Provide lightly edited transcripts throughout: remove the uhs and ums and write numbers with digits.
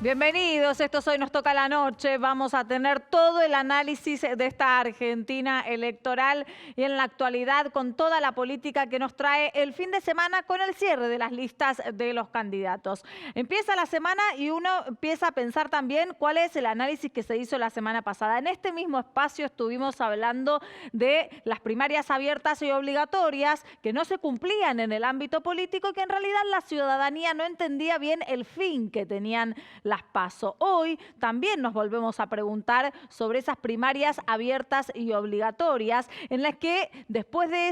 Bienvenidos, esto es Hoy Nos Toca la Noche. Vamos a tener todo el análisis de esta Argentina electoral y en la actualidad con toda la política que nos trae el fin de semana con el cierre de las listas de los candidatos. Empieza la semana y uno empieza a pensar también cuál es el análisis que se hizo la semana pasada. En este mismo espacio estuvimos hablando de las primarias abiertas y obligatorias que no se cumplían en el ámbito político y que en realidad la ciudadanía no entendía bien el fin que tenían las PASO. Hoy también nos volvemos a preguntar sobre esas primarias abiertas y obligatorias en las que después de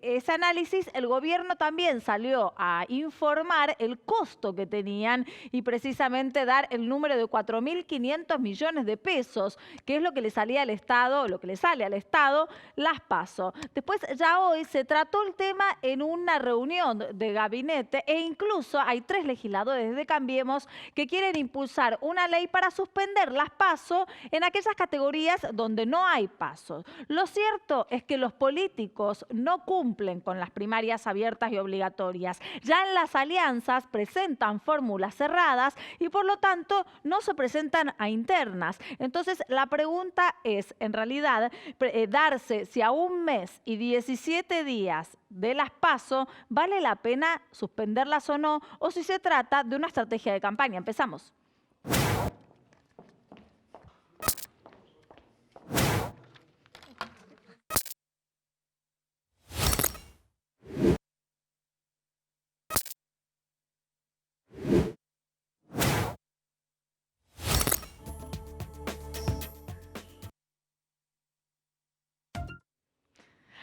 ese análisis el gobierno también salió a informar el costo que tenían y precisamente dar el número de 4.500 millones de pesos, que es lo que le salía al Estado, lo que le sale al Estado las PASO. Después ya hoy se trató el tema en una reunión de gabinete e incluso hay 3 legisladores de Cambiemos que quieren impulsar una ley para suspender las PASO en aquellas categorías donde no hay PASO. Lo cierto es que los políticos no cumplen con las primarias abiertas y obligatorias. Ya en las alianzas presentan fórmulas cerradas y por lo tanto no se presentan a internas. Entonces la pregunta es, en realidad, darse si a 1 mes y 17 días de las PASO vale la pena suspenderlas o si se trata de una estrategia de campaña. Empezamos.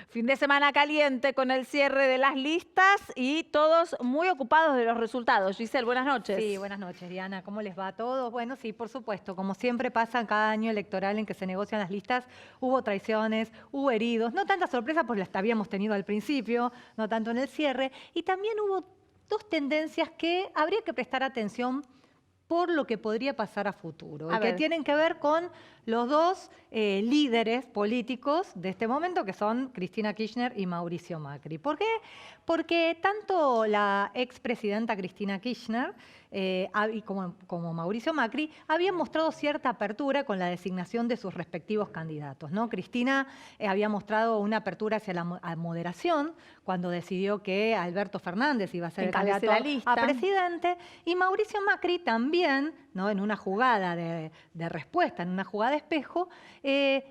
Fin de semana caliente con el cierre de las listas y todos muy ocupados de los resultados. Giselle, buenas noches. Sí, buenas noches, Diana. ¿Cómo les va a todos? Bueno, sí, por supuesto. Como siempre pasa en cada año electoral en que se negocian las listas, hubo traiciones, hubo heridos. No tanta sorpresa, pues las habíamos tenido al principio, no tanto en el cierre. Y también hubo 2 tendencias que habría que prestar atención por lo que podría pasar a futuro, y que tienen que ver con los 2 líderes políticos de este momento, que son Cristina Kirchner y Mauricio Macri. ¿Por qué? Porque tanto la expresidenta Cristina Kirchner como Mauricio Macri habían mostrado cierta apertura con la designación de sus respectivos candidatos, ¿no? Cristina había mostrado una apertura hacia la moderación cuando decidió que Alberto Fernández iba a ser el candidato a presidente, y Mauricio Macri también, ¿no?, en una jugada de respuesta, en una jugada de espejo,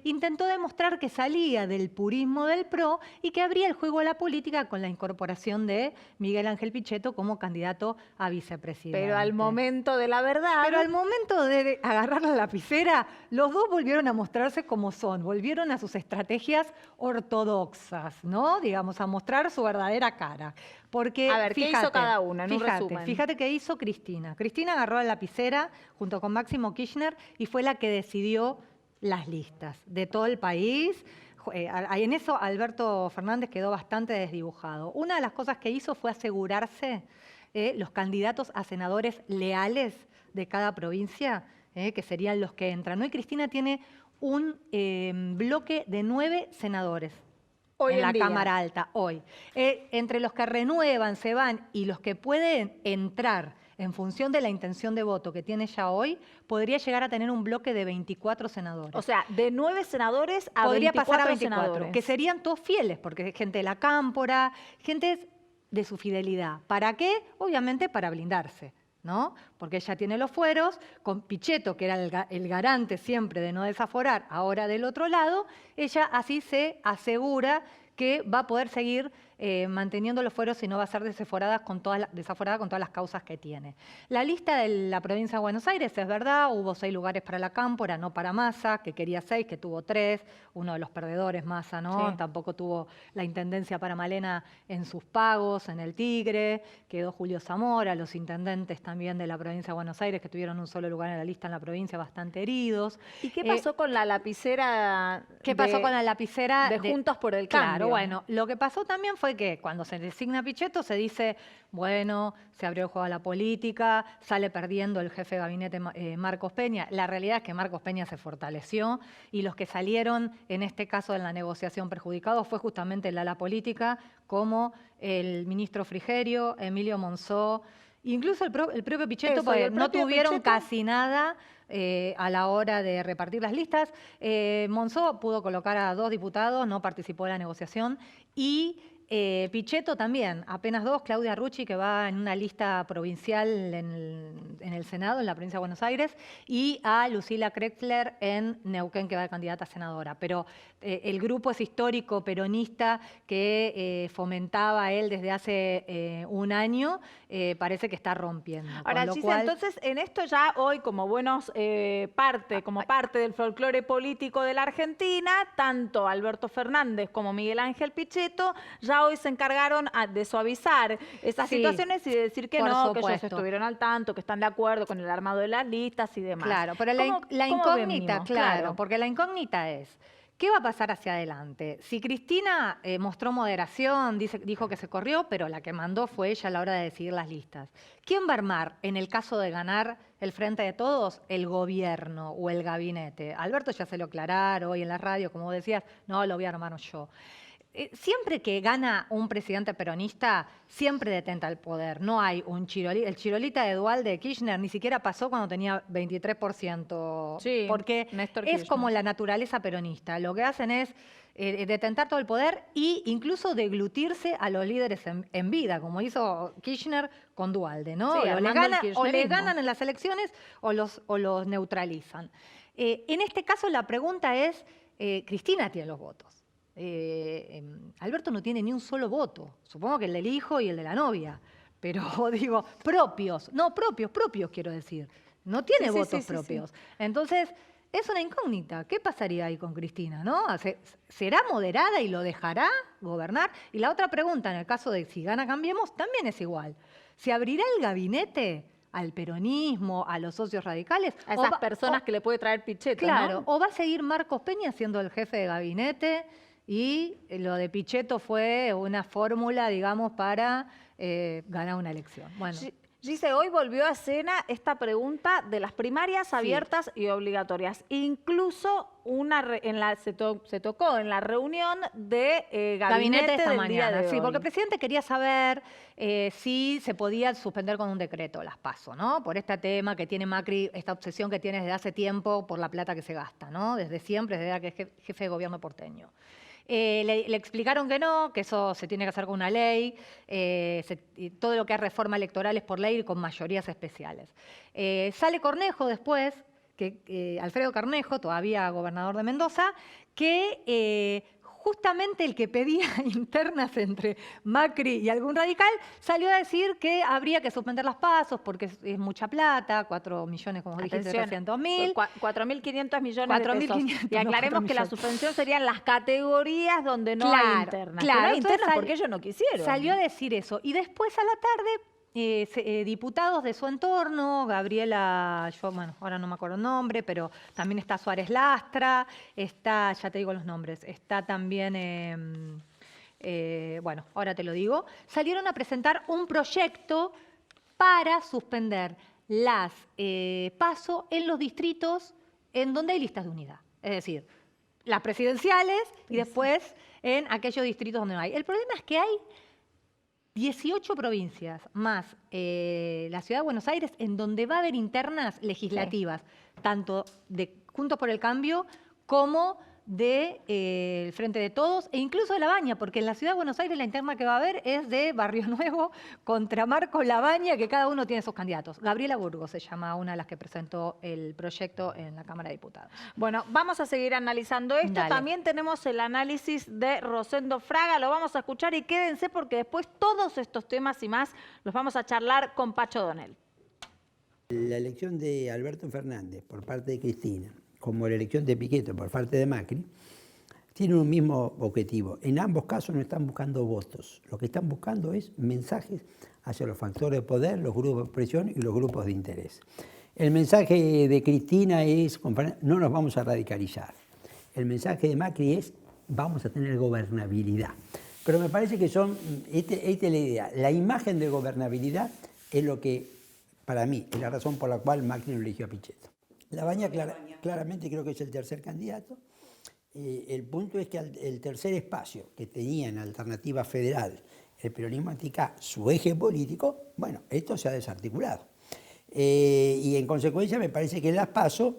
intentó demostrar que salía del purismo del PRO y que abría el juego a la política con la incorporación de Miguel Ángel Pichetto como candidato a vicepresidente. Pero al momento de la verdad... Pero al momento de agarrar la lapicera, los 2 volvieron a mostrarse como son, volvieron a sus estrategias ortodoxas, ¿no? Digamos, a mostrar su verdadera cara. Porque, a ver, ¿qué hizo cada uno en un resumen? Fíjate qué hizo Cristina. Cristina agarró la lapicera junto con Máximo Kirchner y fue la que decidió las listas de todo el país. En eso Alberto Fernández quedó bastante desdibujado. Una de las cosas que hizo fue asegurarse los candidatos a senadores leales de cada provincia, que serían los que entran, ¿no? Y Cristina tiene un bloque de 9 senadores hoy en la Cámara Alta, hoy. Entre los que renuevan, se van y los que pueden entrar en función de la intención de voto que tiene ya hoy, podría llegar a tener un bloque de 24 senadores. O sea, de 9 senadores a podría 24 pasar a 24, senadores. Que serían todos fieles, porque es gente de la Cámpora, gente de su fidelidad. ¿Para qué? Obviamente para blindarse, ¿no? Porque ella tiene los fueros, con Pichetto, que era el garante siempre de no desaforar, ahora del otro lado, ella así se asegura que va a poder seguir manteniendo los fueros y no va a ser desaforada con todas las causas que tiene. La lista de la provincia de Buenos Aires, es verdad, hubo 6 lugares para la Cámpora, no para Massa, que quería 6, que tuvo 3, uno de los perdedores, Massa, ¿no? Sí. Tampoco tuvo la intendencia para Malena en sus pagos, en el Tigre, quedó Julio Zamora, los intendentes también de la provincia de Buenos Aires, que tuvieron un solo lugar en la lista en la provincia, bastante heridos. ¿Y qué pasó con la lapicera? ¿Qué pasó con la lapicera? De Juntos por el Cambio. Claro, bueno, lo que pasó también fue que cuando se designa Pichetto se dice, bueno, se abrió el juego a la política, sale perdiendo el jefe de gabinete Marcos Peña. La realidad es que Marcos Peña se fortaleció y los que salieron, en este caso en la negociación perjudicados, fue justamente la política, como el ministro Frigerio, Emilio Monzó Incluso el propio Pichetto, Eso, y porque el no propio tuvieron Pichetto. casi nada a la hora de repartir las listas. Monzó pudo colocar a 2 diputados, no participó de la negociación, y Pichetto también, apenas 2, Claudia Rucci, que va en una lista provincial en el Senado, en la provincia de Buenos Aires, y a Lucila Krexler en Neuquén, que va de candidata a senadora. Pero el grupo es histórico peronista que fomentaba él desde hace un año, parece que está rompiendo. Ahora, Con lo Gise, cual, entonces en esto ya hoy como como parte del folclore político de la Argentina, tanto Alberto Fernández como Miguel Ángel Pichetto ya hoy se encargaron de suavizar esas sí, situaciones y de decir que por no, que ellos supuesto. estuvieron al tanto, que están de acuerdo con el armado de las listas y demás. Claro, pero la ¿Cómo incógnita, venimos? claro, porque la incógnita es, ¿qué va a pasar hacia adelante? Si Cristina mostró moderación, dijo que se corrió, pero la que mandó fue ella a la hora de decidir las listas. ¿Quién va a armar, en el caso de ganar el Frente de Todos, el gobierno o el gabinete? Alberto ya se lo aclararon hoy en la radio, como vos decías, no, lo voy a armar yo. Siempre que gana un presidente peronista, siempre detenta el poder. No hay un chirolita. El chirolita de Duhalde de Kirchner ni siquiera pasó cuando tenía 23%. Sí, porque Néstor es Kirchner. como la naturaleza peronista. Lo que hacen es detentar todo el poder e incluso deglutirse a los líderes en vida, como hizo Kirchner con Duhalde, ¿no? Sí, o, le armando el o le kirchnerismo. ganan en las elecciones o los neutralizan. En este caso la pregunta es, Cristina tiene los votos. Alberto no tiene ni un solo voto, supongo que el del hijo y el de la novia, pero digo, propios quiero decir, no tiene Sí, sí, votos sí, sí, propios. sí. Entonces, es una incógnita, ¿qué pasaría ahí con Cristina? ¿No? ¿Será moderada y lo dejará gobernar? Y la otra pregunta, en el caso de si gana Cambiemos, también es igual. ¿Se abrirá el gabinete al peronismo, a los socios radicales? A esas personas que le puede traer Pichetto, Claro, ¿no? o va a seguir Marcos Peña siendo el jefe de gabinete y lo de Pichetto fue una fórmula, digamos, para ganar una elección. Bueno, Gise, hoy volvió a escena esta pregunta de las primarias abiertas y obligatorias. Incluso se tocó en la reunión de gabinete esta del mañana. día de Sí, hoy. porque el presidente quería saber si se podía suspender con un decreto las PASO, ¿no? Por este tema que tiene Macri, esta obsesión que tiene desde hace tiempo por la plata que se gasta, ¿no? Desde siempre, desde que es jefe de gobierno porteño. Le explicaron que no, que eso se tiene que hacer con una ley, y todo lo que es reforma electoral es por ley y con mayorías especiales. Sale Cornejo después, Alfredo Cornejo, todavía gobernador de Mendoza, que justamente el que pedía internas entre Macri y algún radical, salió a decir que habría que suspender las PASO porque es mucha plata, 4 millones, como dijiste, Atención, 300.000. 4.500 millones de pesos. 4.500, Y aclaremos no, que la 4 millones. suspensión serían las categorías donde no hay internas. Claro, Que no hay entonces internas porque ellos no quisieron. Salió a decir eso. Y después a la tarde, diputados de su entorno, Gabriela, ahora no me acuerdo el nombre, pero también está Suárez Lastra, está, ya te digo los nombres, está también, ahora te lo digo, salieron a presentar un proyecto para suspender las PASO en los distritos en donde hay listas de unidad. Es decir, las presidenciales y después en aquellos distritos donde no hay. El problema es que hay 18 provincias más la Ciudad de Buenos Aires en donde va a haber internas legislativas, tanto de Juntos por el Cambio como del Frente de Todos e incluso de La Baña, porque en la Ciudad de Buenos Aires la interna que va a haber es de Barrio Nuevo contra Marcos Labaña, que cada uno tiene sus candidatos. Gabriela Burgos se llama una de las que presentó el proyecto en la Cámara de Diputados. Bueno, vamos a seguir analizando esto. Dale. También tenemos el análisis de Rosendo Fraga, lo vamos a escuchar y quédense porque después todos estos temas y más los vamos a charlar con Pacho Donel. La elección de Alberto Fernández por parte de Cristina, como la elección de Pichetto por parte de Macri, tienen un mismo objetivo. En ambos casos no están buscando votos. Lo que están buscando es mensajes hacia los factores de poder, los grupos de presión y los grupos de interés. El mensaje de Cristina es, no nos vamos a radicalizar. El mensaje de Macri es, vamos a tener gobernabilidad. Pero me parece que esta es la idea. La imagen de gobernabilidad es lo que, para mí, es la razón por la cual Macri no eligió a Pichetto. La Baña claramente creo que es el tercer candidato. El punto es que el tercer espacio que tenía en Alternativa Federal el peronismo anti-K, su eje político, bueno, esto se ha desarticulado. Y en consecuencia me parece que en las PASO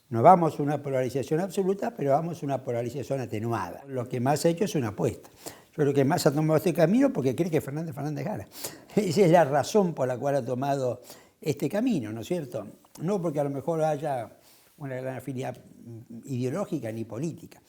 no vamos a una polarización absoluta, pero vamos a una polarización atenuada. Lo que más ha hecho es una apuesta. Yo creo que más ha tomado este camino porque cree que Fernández gana. Esa es la razón por la cual ha tomado este camino, ¿no es cierto? No porque a lo mejor haya una gran afinidad ideológica ni política.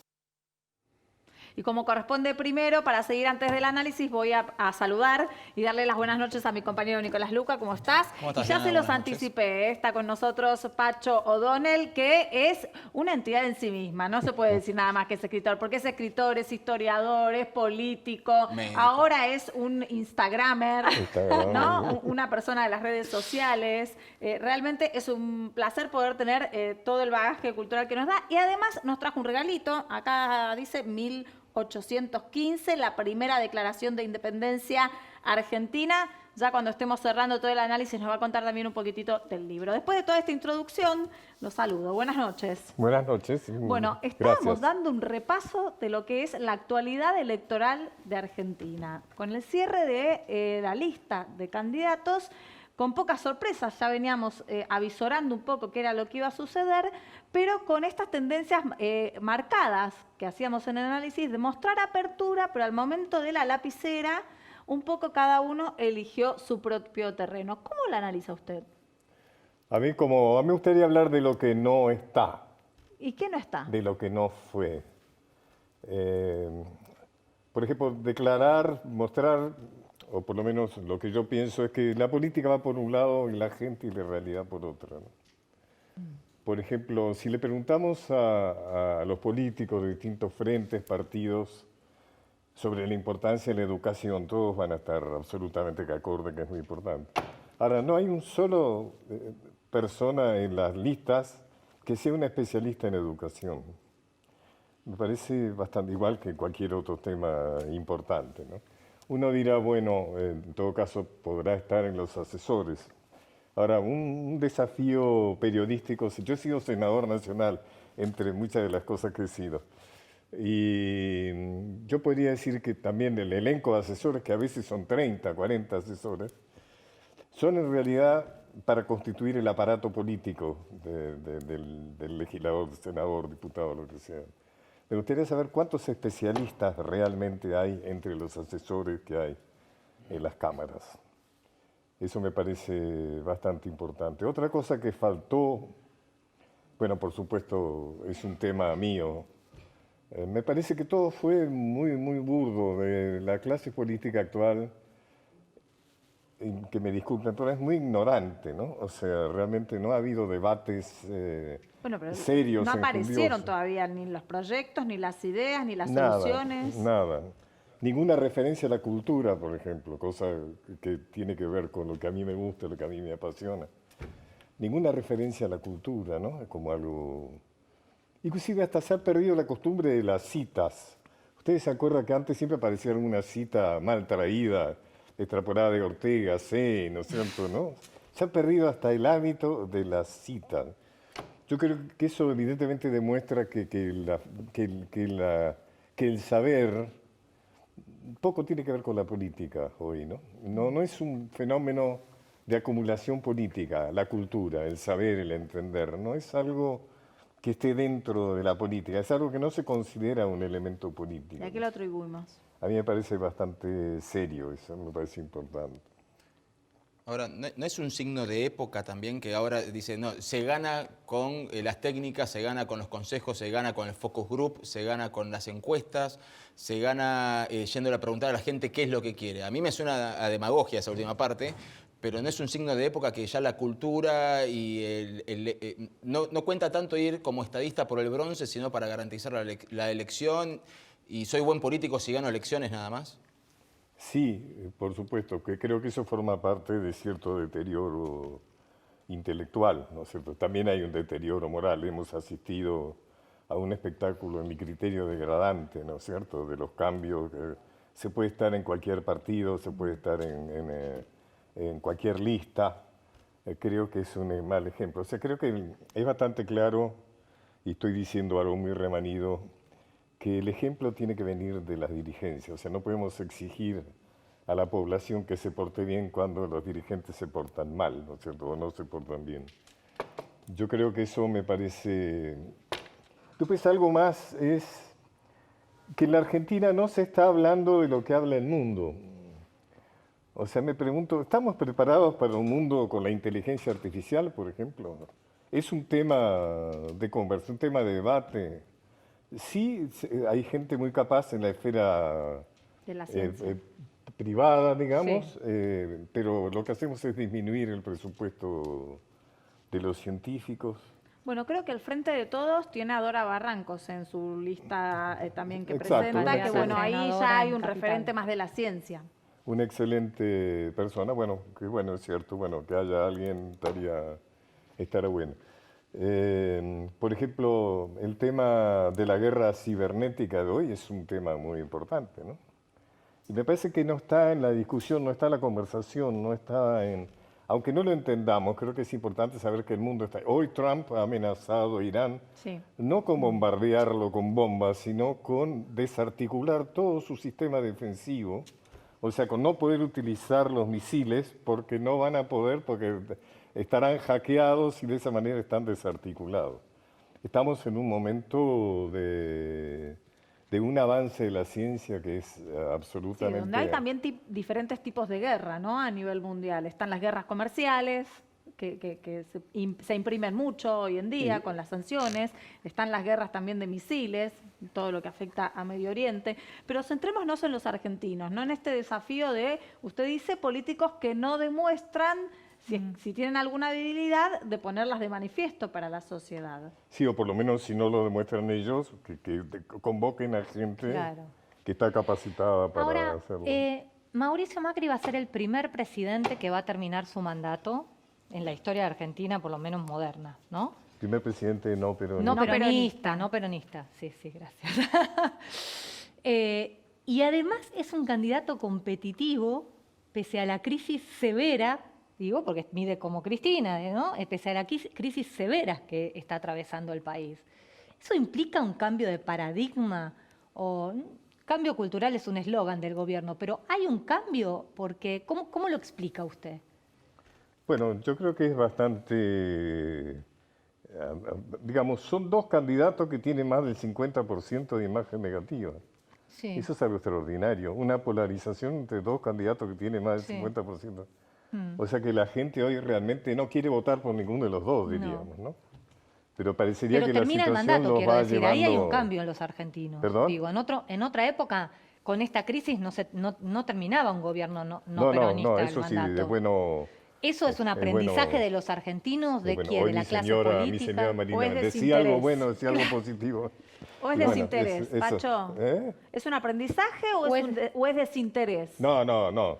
Y como corresponde primero, para seguir antes del análisis, voy a saludar y darle las buenas noches a mi compañero Nicolás Luca. ¿Cómo estás? ¿Cómo estás, Y ya Diana? se los Buenas noches. anticipé. Está con nosotros Pacho O'Donnell, que es una entidad en sí misma. No se puede decir nada más que es escritor, porque es escritor, es historiador, es político. Médico. Ahora es un Instagramer, ¿no? Una persona de las redes sociales. Realmente es un placer poder tener todo el bagaje cultural que nos da. Y además nos trajo un regalito. Acá dice 1815, la primera declaración de independencia argentina. Ya cuando estemos cerrando todo el análisis nos va a contar también un poquitito del libro. Después de toda esta introducción, los saludo. Buenas noches. Buenas noches. Bueno, estábamos Gracias. dando un repaso de lo que es la actualidad electoral de Argentina. Con el cierre de la lista de candidatos, con pocas sorpresas, ya veníamos avisorando un poco qué era lo que iba a suceder, pero con estas tendencias marcadas que hacíamos en el análisis de mostrar apertura, pero al momento de la lapicera, un poco cada uno eligió su propio terreno. ¿Cómo lo analiza usted? A mí me gustaría hablar de lo que no está, ¿Y qué no está? de lo que no fue. Por ejemplo, declarar, mostrar, o por lo menos lo que yo pienso es que la política va por un lado y la gente y la realidad por otro, ¿no? Por ejemplo, si le preguntamos a los políticos de distintos frentes, partidos, sobre la importancia de la educación, todos van a estar absolutamente de acuerdo que es muy importante. Ahora, no hay un solo persona en las listas que sea una especialista en educación. Me parece bastante igual que cualquier otro tema importante, ¿no? Uno dirá, bueno, en todo caso podrá estar en los asesores. Ahora, un desafío periodístico, yo he sido senador nacional, entre muchas de las cosas que he sido. Y yo podría decir que también el elenco de asesores, que a veces son 30, 40 asesores, son en realidad para constituir el aparato político del legislador, senador, diputado, lo que sea. Me gustaría saber cuántos especialistas realmente hay entre los asesores que hay en las cámaras. Eso me parece bastante importante. Otra cosa que faltó, bueno, por supuesto, es un tema mío. Me parece que todo fue muy burdo de la clase política actual, que me disculpen, pero es muy ignorante, ¿no? O sea, realmente no ha habido debates Bueno, pero serios, no aparecieron enjundiosos. todavía ni los proyectos, ni las ideas, ni las Nada, soluciones. nada. Ninguna referencia a la cultura, por ejemplo, cosa que tiene que ver con lo que a mí me gusta, lo que a mí me apasiona. Ninguna referencia a la cultura, ¿no? Es como algo... Inclusive hasta se ha perdido la costumbre de las citas. Ustedes se acuerdan que antes siempre aparecía alguna cita mal traída, extrapolada de Ortega, C, ¿no es cierto? ¿No? Se ha perdido hasta el hábito de las citas. Yo creo que eso evidentemente demuestra que el saber poco tiene que ver con la política hoy, ¿no? No es un fenómeno de acumulación política, la cultura, el saber, el entender, no es algo que esté dentro de la política, es algo que no se considera un elemento ¿Y político. a qué lo atribuimos? A mí me parece bastante serio, eso me parece importante. Ahora, ¿no es un signo de época también que ahora dice, no, se gana con las técnicas, se gana con los consejos, se gana con el focus group, se gana con las encuestas, se gana yéndole a preguntar a la gente qué es lo que quiere? A mí me suena a demagogia esa última parte, pero ¿no es un signo de época que ya la cultura y no cuenta tanto ir como estadista por el bronce, sino para garantizar la elección? ¿Y soy buen político si gano elecciones nada más? Sí, por supuesto, que creo que eso forma parte de cierto deterioro intelectual, ¿no es cierto? También hay un deterioro moral. Hemos asistido a un espectáculo, en mi criterio, degradante, ¿no es cierto? De los cambios. Se puede estar en cualquier partido, se puede estar en cualquier lista. Creo que es un mal ejemplo. O sea, creo que es bastante claro, y estoy diciendo algo muy remanido, que el ejemplo tiene que venir de las dirigencias. O sea, no podemos exigir a la población que se porte bien cuando los dirigentes se portan mal, ¿no es cierto? O no se portan bien. Yo creo que eso me parece... Después algo más es que en la Argentina no se está hablando de lo que habla el mundo. O sea, me pregunto, ¿estamos preparados para un mundo con la inteligencia artificial, por ejemplo? Es un tema de conversación, un tema de debate. Sí, hay gente muy capaz en la esfera De la ciencia. privada, digamos, pero lo que hacemos es disminuir el presupuesto de los científicos. Bueno, creo que el Frente de Todos tiene a Dora Barrancos en su lista también que Exacto, presenta, una que bueno, ahí senadora ya hay en un Capital. referente más de la ciencia. Una excelente persona, bueno, que bueno, es cierto, bueno, que haya alguien estará bueno. Por ejemplo, el tema de la guerra cibernética de hoy es un tema muy importante, ¿no? Y me parece que no está en la discusión, no está en la conversación, no está en... Aunque no lo entendamos, creo que es importante saber que el mundo está... Hoy Trump ha amenazado a Irán, Sí. no con bombardearlo con bombas, sino con desarticular todo su sistema defensivo, o sea, con no poder utilizar los misiles porque no van a poder, porque estarán hackeados y de esa manera están desarticulados. Estamos en un momento de un avance de la ciencia que es Sí, absolutamente... donde hay también diferentes tipos de guerra, ¿no? A nivel mundial. Están las guerras comerciales, que se imprimen mucho hoy en día con las sanciones. Están las guerras también de misiles, todo lo que afecta a Medio Oriente. Pero centrémonos en los argentinos, ¿no? En este desafío de, usted dice, políticos que no demuestran, si tienen alguna debilidad, de ponerlas de manifiesto para la sociedad. Sí, o por lo menos si no lo demuestran ellos, que convoquen a gente Claro. que está capacitada para Ahora, hacerlo. Mauricio Macri va a ser el primer presidente que va a terminar su mandato en la historia de Argentina, por lo menos moderna, ¿no? Primer presidente no peronista. No No peronista, no peronista. Sí, sí, gracias. Y además es un candidato competitivo, pese a la crisis severa, digo, porque mide como Cristina, ¿no? Pese a la crisis severa que está atravesando el país. ¿Eso implica un cambio de paradigma? O cambio cultural es un eslogan del gobierno, pero ¿hay un cambio? Porque, ¿cómo lo explica usted? Bueno, yo creo que es bastante, digamos, son dos candidatos que tienen más del 50% de imagen negativa. Sí. Eso es algo extraordinario, una polarización entre dos candidatos que tienen más del Sí. 50%. O sea que la gente hoy realmente no quiere votar por ninguno de los dos, diríamos, ¿no? Pero parecería Pero que la termina el situación mandato, los quiero va decir. llevando... Ahí hay un cambio en los argentinos. ¿Perdón? Digo, en otra época, con esta crisis, no terminaba un gobierno no No, peronista el eso sí, mandato. es bueno... ¿Eso es un es aprendizaje bueno- de los argentinos? ¿De bueno, quién? hoy ¿De la mi clase señora política? Marina, ¿O es decía algo desinterés? bueno, decía algo positivo. ¿O es Y bueno, desinterés, eso- Pacho? ¿Eh? ¿Es un aprendizaje o O es, es- o es desinterés? No.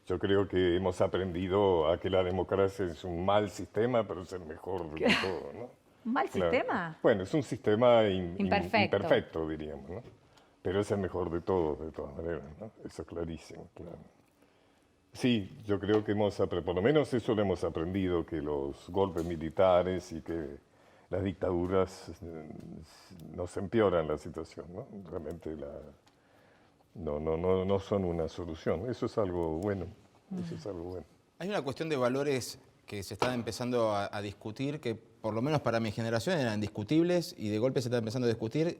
Yo creo que hemos aprendido a que la democracia es un mal sistema, pero es el mejor de todo, ¿no? ¿Un mal Claro. sistema? Bueno, es un sistema Imperfecto. imperfecto, diríamos, ¿no? Pero es el mejor de todos, de todas maneras, ¿no? Eso es clarísimo, claro. Sí, yo creo que por lo menos eso lo hemos aprendido, que los golpes militares y que las dictaduras nos empeoran la situación, ¿no? Realmente no son una solución. Eso es algo bueno, eso es algo bueno. Hay una cuestión de valores que se están empezando a discutir, que por lo menos para mi generación eran discutibles y de golpe se está empezando a discutir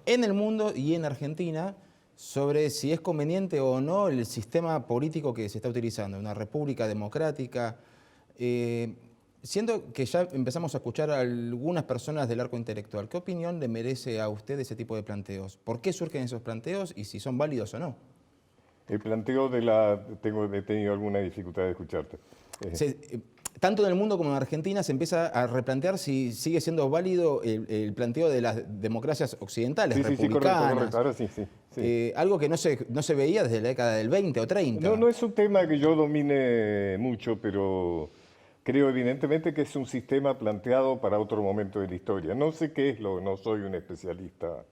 en el mundo y en Argentina sobre si es conveniente o no el sistema político que se está utilizando, una república democrática. Siento que ya empezamos a escuchar a algunas personas del arco intelectual. ¿Qué opinión le merece a usted ese tipo de planteos? ¿Por qué surgen esos planteos y si son válidos o no? El planteo he tenido alguna dificultad de escucharte. Tanto en el mundo como en Argentina se empieza a replantear si sigue siendo válido el planteo de las democracias occidentales, Sí, republicanas. correcto. Ahora sí. Algo que no se veía desde la década del 20 o 30. No es un tema que yo domine mucho, pero creo evidentemente que es un sistema planteado para otro momento de la historia. No sé qué es no soy un especialista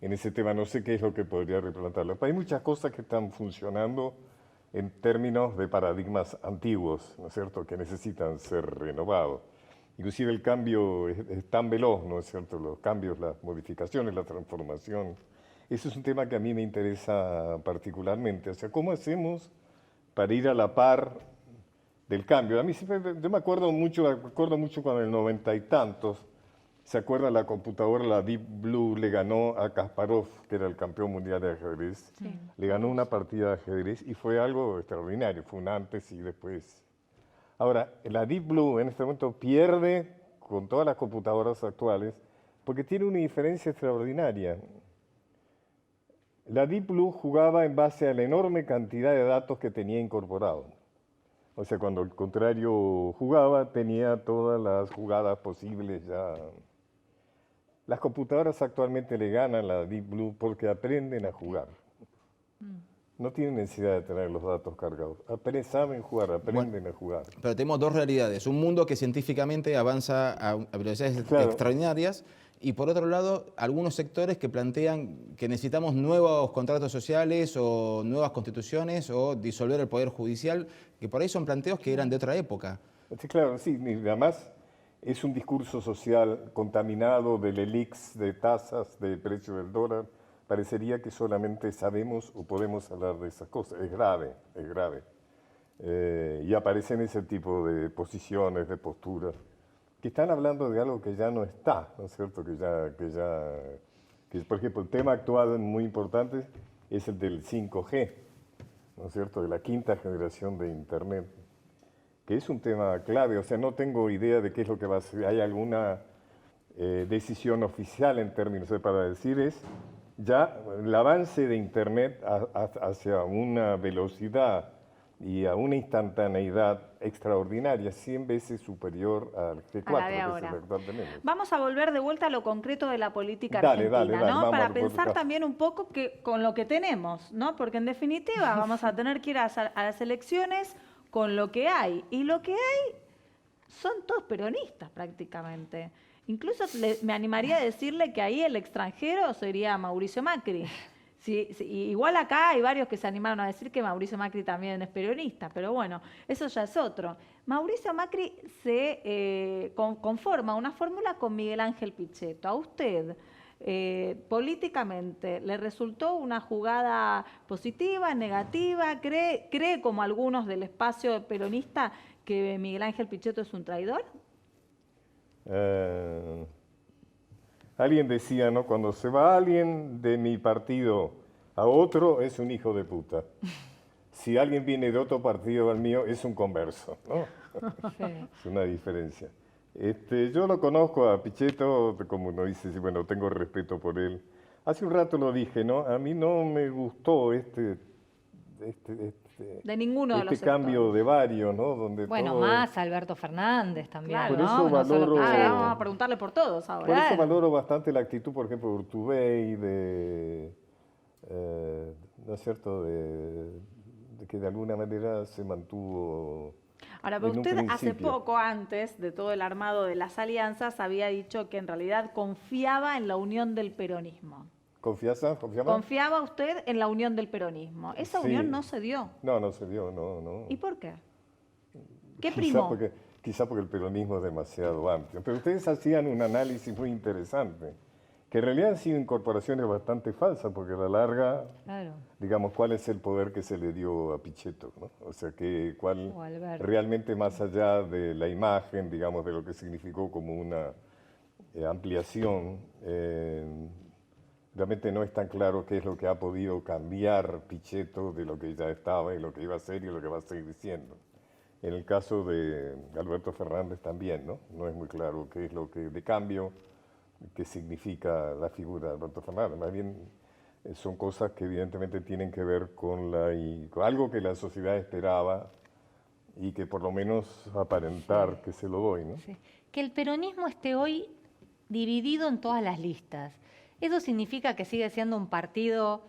en ese tema, no sé qué es lo que podría replantearlo. Hay muchas cosas que están funcionando en términos de paradigmas antiguos, ¿no es cierto?, que necesitan ser renovados. Inclusive el cambio es tan veloz, ¿no es cierto?, los cambios, las modificaciones, la transformación Ese es un tema que a mí me interesa particularmente. O sea, ¿cómo hacemos para ir a la par del cambio? A mí siempre, yo me acuerdo mucho cuando en el 90 y tantos, ¿se acuerdan? La computadora, la Deep Blue, le ganó a Kasparov, que era el campeón mundial de ajedrez. Le ganó una partida de ajedrez y fue algo extraordinario, fue un antes y después. Ahora, la Deep Blue en este momento pierde con todas las computadoras actuales porque tiene una diferencia extraordinaria. La Deep Blue jugaba en base a la enorme cantidad de datos que tenía incorporado. O sea, cuando el contrario jugaba, tenía todas las jugadas posibles ya. Las computadoras actualmente le ganan a la Deep Blue porque aprenden a jugar. No tienen necesidad de tener los datos cargados. Saben jugar, aprenden a jugar. Pero tenemos dos realidades. Un mundo que científicamente avanza a velocidades extraordinarias y por otro lado, algunos sectores que plantean que necesitamos nuevos contratos sociales o nuevas constituciones o disolver el Poder Judicial, que por ahí son planteos que eran de otra época. Sí, claro, sí. Y además es un discurso social contaminado del elix de tasas, del precio del dólar. Parecería que solamente sabemos o podemos hablar de esas cosas. Es grave, es grave. Y aparecen ese tipo de posiciones, de posturas, que están hablando de algo que ya no está, ¿no es cierto? Que por ejemplo, el tema actual muy importante es el del 5G, ¿no es cierto? De la quinta generación de Internet, que es un tema clave. O sea, no tengo idea de qué es lo que va a ser. Hay alguna decisión oficial en términos de, para decir es ya el avance de Internet hacia una velocidad y a una instantaneidad extraordinaria, 100 veces superior al G4, que es el actual tenemos. Vamos a volver de vuelta a lo concreto de la política Dale, argentina, ¿no? Para vamos pensar también un poco con lo que tenemos, ¿no? Porque en definitiva vamos a tener que ir a las elecciones con lo que hay. Y lo que hay son todos peronistas prácticamente. Incluso me animaría a decirle que ahí el extranjero sería Mauricio Macri. Sí, igual acá hay varios que se animaron a decir que Mauricio Macri también es peronista, pero bueno, eso ya es otro. Mauricio Macri se conforma una fórmula con Miguel Ángel Pichetto. ¿A usted políticamente le resultó una jugada positiva, negativa? ¿Cree como algunos del espacio peronista que Miguel Ángel Pichetto es un traidor? Alguien decía, ¿no? Cuando se va alguien de mi partido a otro, es un hijo de puta. Si alguien viene de otro partido al mío, es un converso, ¿no? Sí. Es una diferencia. Yo lo conozco a Pichetto, como uno dice, bueno, tengo respeto por él. Hace un rato lo dije, ¿no? A mí no me gustó de ninguno de los cambio de varios, ¿no? Donde bueno, todo más Alberto Fernández también. Claro, por eso ¿no? valoro, vamos a preguntarle por todos ahora. Por eso valoro bastante la actitud, por ejemplo, de Urtubey, ¿no es cierto?, de que de alguna manera se mantuvo. Ahora, pero usted hace poco, antes de todo el armado de las alianzas, había dicho que en realidad confiaba en la unión del peronismo. ¿Confiaba? ¿Confiaba usted en la unión del peronismo? Esa unión no se dio. No se dio, no. ¿Y por qué? ¿Qué primó? Quizá porque el peronismo es demasiado amplio. Pero ustedes hacían un análisis muy interesante, que en realidad han sido incorporaciones bastante falsas, porque a la larga, digamos, ¿cuál es el poder que se le dio a Pichetto, ¿no? O sea, ¿cuál realmente más allá de la imagen, digamos, de lo que significó como una ampliación, realmente no es tan claro qué es lo que ha podido cambiar Pichetto de lo que ya estaba y lo que iba a ser y lo que va a seguir diciendo. En el caso de Alberto Fernández también, ¿no? No es muy claro qué es lo que de cambio, qué significa la figura de Alberto Fernández. Más bien son cosas que evidentemente tienen que ver con algo que la sociedad esperaba y que por lo menos aparentar que se lo doy, ¿no? Sí. Que el peronismo esté hoy dividido en todas las listas. ¿Eso significa que sigue siendo un partido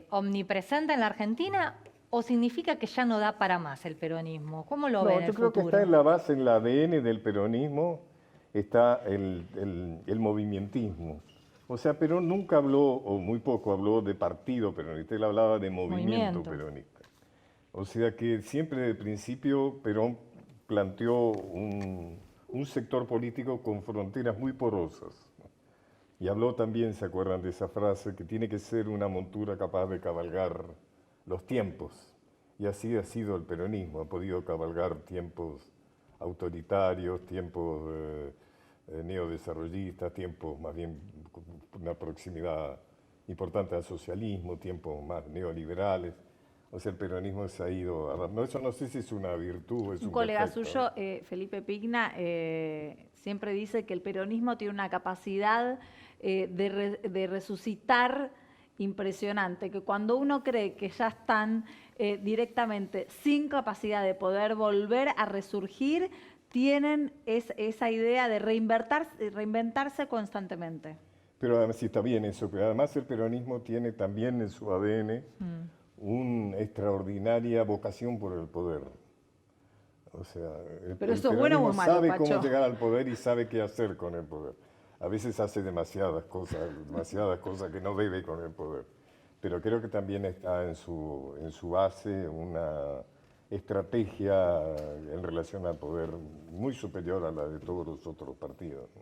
omnipresente en la Argentina o significa que ya no da para más el peronismo? ¿Cómo lo ven en el futuro? Yo creo que está en la base, en el ADN del peronismo, está el movimientismo. O sea, Perón nunca habló, o muy poco habló de partido peronista, él hablaba de movimiento peronista. O sea que siempre desde el principio Perón planteó un sector político con fronteras muy porosas. Y habló también, ¿se acuerdan de esa frase? Que tiene que ser una montura capaz de cabalgar los tiempos. Y así ha sido el peronismo, ha podido cabalgar tiempos autoritarios, tiempos neodesarrollistas, tiempos más bien con una proximidad importante al socialismo, tiempos más neoliberales. O sea, el peronismo se ha ido... No, eso no sé si es una virtud o es un colega defecto, suyo, ¿no? Felipe Pigna, siempre dice que el peronismo tiene una capacidad de resucitar impresionante, que cuando uno cree que ya están directamente sin capacidad de poder volver a resurgir, tienen esa idea de reinventarse constantemente. Pero además sí está bien eso, pero además el peronismo tiene también en su ADN una extraordinaria vocación por el poder. O sea, Pero el eso es bueno o peronismo malo, sabe Pacho. cómo llegar al poder y sabe qué hacer con el poder. A veces hace demasiadas cosas que no debe con el poder. Pero creo que también está en su base una estrategia en relación al poder muy superior a la de todos los otros partidos, ¿no?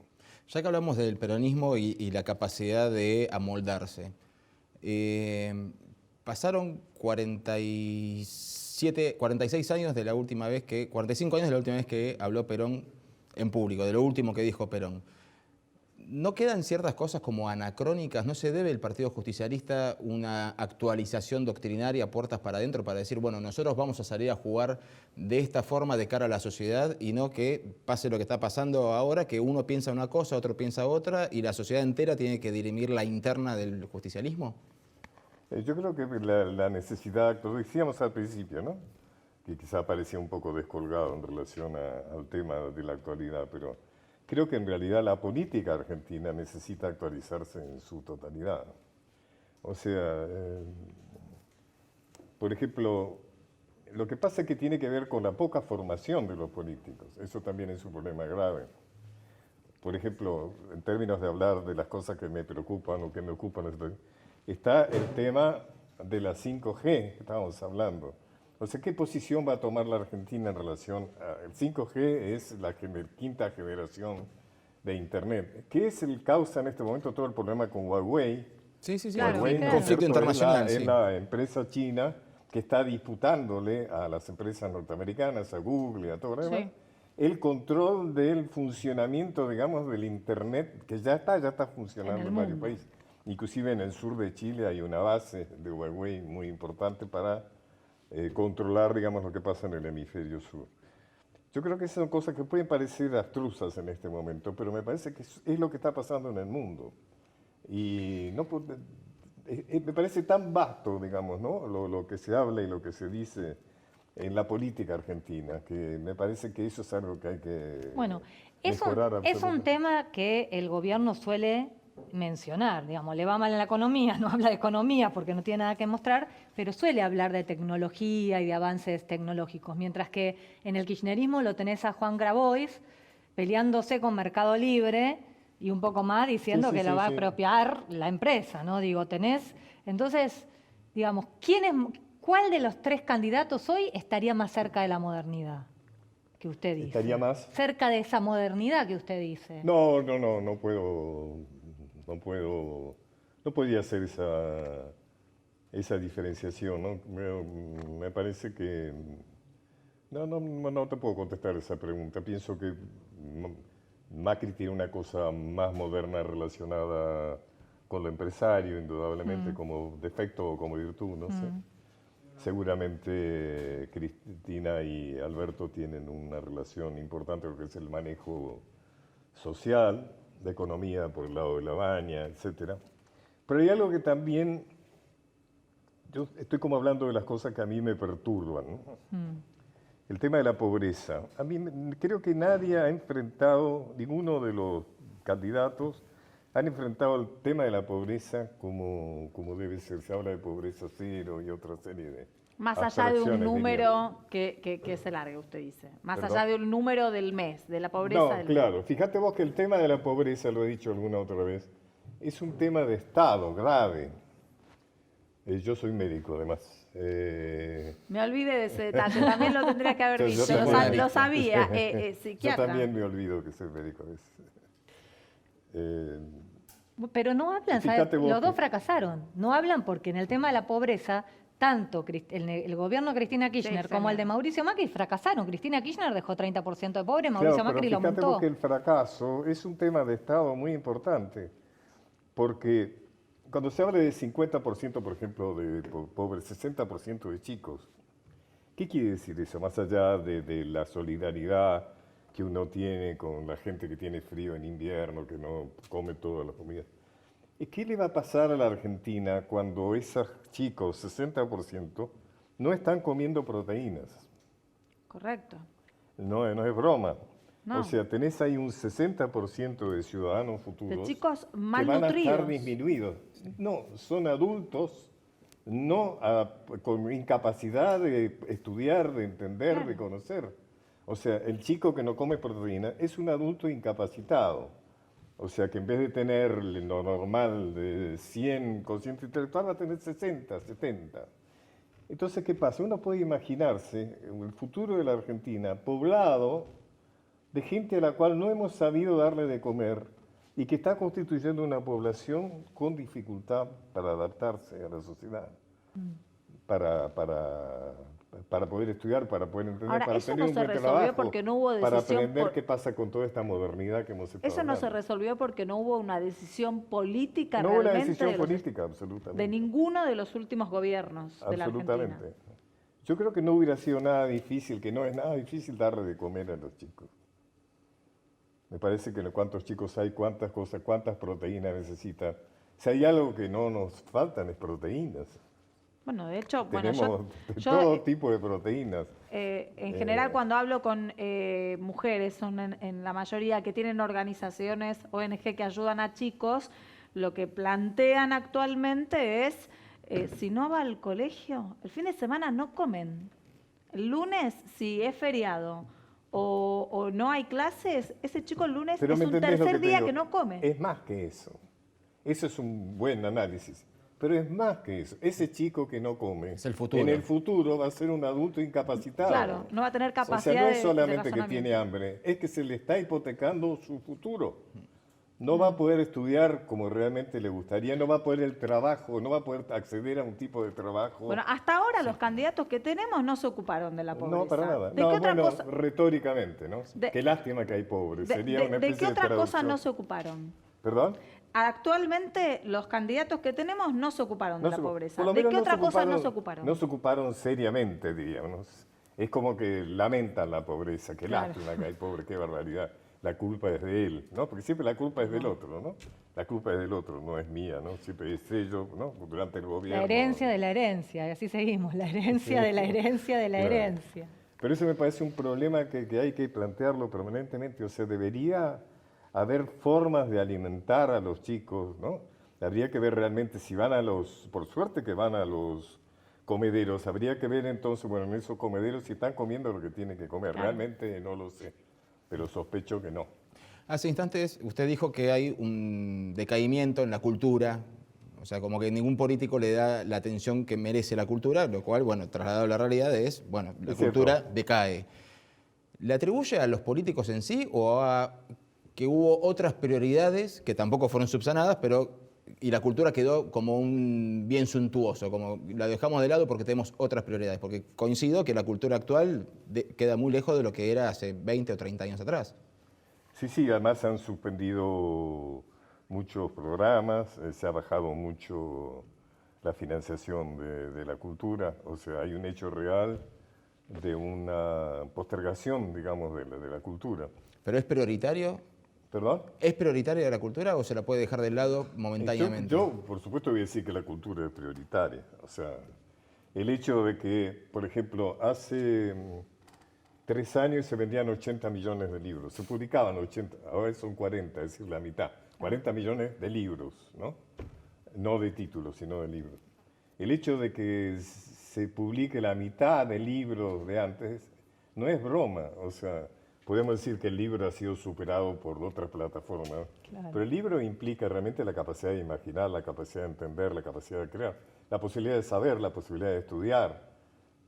Ya que hablamos del peronismo y la capacidad de amoldarse, pasaron 46 años de la última vez 45 años de la última vez que habló Perón en público, de lo último que dijo Perón. ¿No quedan ciertas cosas como anacrónicas? ¿No se debe el Partido Justicialista una actualización doctrinaria puertas para adentro para decir, bueno, nosotros vamos a salir a jugar de esta forma de cara a la sociedad y no que pase lo que está pasando ahora, que uno piensa una cosa, otro piensa otra y la sociedad entera tiene que dirimir la interna del justicialismo? Yo creo que la necesidad, lo decíamos al principio, ¿no? Que quizá parecía un poco descolgado en relación al tema de la actualidad, pero creo que en realidad la política argentina necesita actualizarse en su totalidad. O sea, por ejemplo, lo que pasa es que tiene que ver con la poca formación de los políticos. Eso también es un problema grave. Por ejemplo, en términos de hablar de las cosas que me preocupan o que me ocupan, está el tema de la 5G que estábamos hablando. O sea, ¿qué posición va a tomar la Argentina en relación a... El 5G es la quinta generación de Internet. ¿Qué es el causa en este momento todo el problema con Huawei? Sí, Claro, Huawei, claro. ¿no es Conflicto cierto? internacional, Es sí. la empresa china que está disputándole a las empresas norteamericanas, a Google y a todo lo demás, Sí. el control del funcionamiento, digamos, del Internet, que ya está funcionando En el en varios mundo. países. Inclusive en el sur de Chile hay una base de Huawei muy importante para controlar, digamos, lo que pasa en el hemisferio sur. Yo creo que esas son cosas que pueden parecer abstrusas en este momento, pero me parece que es lo que está pasando en el mundo. Y no, me parece tan vasto, digamos, ¿no? Lo que se habla y lo que se dice en la política argentina, que me parece que eso es algo que hay que Bueno, mejorar es un absolutamente. tema que el gobierno suele mencionar, digamos, le va mal en la economía, no habla de economía porque no tiene nada que mostrar, pero suele hablar de tecnología y de avances tecnológicos, mientras que en el kirchnerismo lo tenés a Juan Grabois peleándose con Mercado Libre y un poco más diciendo Sí, sí, que lo sí, va a sí. apropiar la empresa, ¿no? Digo, entonces, digamos, ¿cuál de los tres candidatos hoy estaría más cerca de la modernidad que usted dice? ¿Estaría más? Cerca de esa modernidad que usted dice. No podría hacer esa diferenciación, ¿no? Me parece que no te puedo contestar esa pregunta. Pienso que Macri tiene una cosa más moderna relacionada con lo empresario, indudablemente, como defecto o como virtud, no sé. Seguramente Cristina y Alberto tienen una relación importante, lo que es el manejo social, de economía por el lado de la baña, etc. Pero hay algo que también, yo estoy como hablando de las cosas que a mí me perturban, ¿no? El tema de la pobreza. A mí creo que nadie ha enfrentado, ninguno de los candidatos han enfrentado el tema de la pobreza como debe ser. Se habla de pobreza cero y otra serie de Más allá de un abstracciones, número que se largue, usted dice. Más ¿Perdón? allá de un número del mes, de la pobreza No, del claro. Fíjate vos que el tema de la pobreza, lo he dicho alguna otra vez, es un tema de Estado grave. Yo soy médico, además. Me olvidé de ese detalle, también lo tendría que haber Yo dicho, también. lo sabía, Yo psiquiatra. también me olvido que soy médico a veces. Pero no hablan, ¿sabes? Fíjate vos Los dos que- fracasaron. No hablan porque en el tema de la pobreza, tanto el gobierno de Cristina Kirchner como el de Mauricio Macri fracasaron. Cristina Kirchner dejó 30% de pobre, Mauricio Claro, Macri pero lo fíjate montó. vos que el fracaso es un tema de Estado muy importante, porque cuando se habla de 50%, por ejemplo, de pobres, 60% de chicos, ¿qué quiere decir eso? Más allá de la solidaridad que uno tiene con la gente que tiene frío en invierno, que no come toda la comida. ¿Y qué le va a pasar a la Argentina cuando esos chicos, 60%, no están comiendo proteínas? Correcto. No es broma. No. O sea, tenés ahí un 60% de ciudadanos futuros De chicos que van a estar malnutridos. disminuidos. No, son adultos no con incapacidad de estudiar, de entender, Claro. de conocer. O sea, el chico que no come proteína es un adulto incapacitado. O sea, que en vez de tener lo normal de 100 cociente intelectual, va a tener 60, 70. Entonces, ¿qué pasa? Uno puede imaginarse el futuro de la Argentina poblado de gente a la cual no hemos sabido darle de comer y que está constituyendo una población con dificultad para adaptarse a la sociedad, para poder estudiar, para poder entender, Ahora, para eso tener no un se buen resolvió trabajo, porque no hubo para decisión aprender por- qué pasa con toda esta modernidad que hemos estado Eso no se hablando. resolvió porque no hubo una decisión política No hubo una realmente decisión de los- política, absolutamente. de ninguno de los últimos gobiernos de la Argentina. Absolutamente. Yo creo que no hubiera sido nada difícil, que no es nada difícil darle de comer a los chicos. Me parece que cuántos chicos hay, cuántas cosas, cuántas proteínas necesitan. Si hay algo que no nos faltan es proteínas. Bueno, de hecho, bueno, Tenemos de yo, todo tipo de proteínas. en general cuando hablo con mujeres, son en la mayoría que tienen organizaciones ONG que ayudan a chicos, lo que plantean actualmente es, si no va al colegio, el fin de semana no comen. El lunes, si es feriado o no hay clases, ese chico el lunes Pero es ¿me un entendés lo tercer te día digo? que no come. Es más que eso. Eso es un buen análisis. Pero es más que eso. Ese chico que no come, Es el futuro. en el futuro va a ser un adulto incapacitado. Claro, no va a tener O sea, capacidad no de es solamente que razonamiento. tiene hambre, es que se le está hipotecando su futuro. No va a poder estudiar como realmente le gustaría, no va a poder el trabajo, no va a poder acceder a un tipo de trabajo. Bueno, hasta ahora los candidatos que tenemos no se ocuparon de la pobreza. no, para nada. ¿De No, qué otra bueno, cosa? retóricamente, ¿no? De- Qué lástima que hay pobres. ¿De, Sería de- una de especie qué otra cosa traducción. no se ocuparon? ¿Perdón? Actualmente los candidatos que tenemos no se ocuparon de No la se- pobreza. por lo ¿De menos qué no otra se cosa no ocuparon- se ocuparon? No se ocuparon seriamente, diríamos. Es como que lamentan la pobreza, qué Claro. lástima que hay pobre, qué barbaridad. La culpa es de él, ¿no? Porque siempre la culpa es del otro, ¿no? La culpa es del otro, no es mía, ¿no? Siempre es ello, ¿no? Durante el gobierno. La herencia de la herencia, y así seguimos, la herencia de la herencia de la Claro. herencia. Pero eso me parece un problema que hay que plantearlo permanentemente. O sea, debería haber formas de alimentar a los chicos, ¿no? Habría que ver realmente si van a los, por suerte que van a los comederos, habría que ver entonces, bueno, en esos comederos si están comiendo lo que tienen que comer. Claro. Realmente no lo sé, pero sospecho que no. Hace instantes usted dijo que hay un decaimiento en la cultura, o sea, como que ningún político le da la atención que merece la cultura, lo cual, bueno, trasladado a la realidad es, bueno, la Es cierto. cultura decae. ¿Le atribuye a los políticos en sí o a que hubo otras prioridades que tampoco fueron subsanadas, pero y la cultura quedó como un bien suntuoso, como la dejamos de lado porque tenemos otras prioridades? Porque coincido que la cultura actual queda muy lejos de lo que era hace 20 o 30 años atrás. Sí, sí, además han suspendido muchos programas, se ha bajado mucho la financiación de la cultura, o sea, hay un hecho real de una postergación, digamos, de la cultura. ¿Pero es prioritario? ¿Perdón? ¿Es prioritaria la cultura o se la puede dejar de lado momentáneamente? Yo, por supuesto, voy a decir que la cultura es prioritaria. O sea, el hecho de que, por ejemplo, hace 3 años se vendían 80 millones de libros, se publicaban 80, ahora son 40, es decir, la mitad. 40 millones de libros, ¿no? No de títulos, sino de libros. El hecho de que se publique la mitad de libros de antes no es broma, o sea, podemos decir que el libro ha sido superado por otras plataformas, Claro. pero el libro implica realmente la capacidad de imaginar, la capacidad de entender, la capacidad de crear, la posibilidad de saber, la posibilidad de estudiar.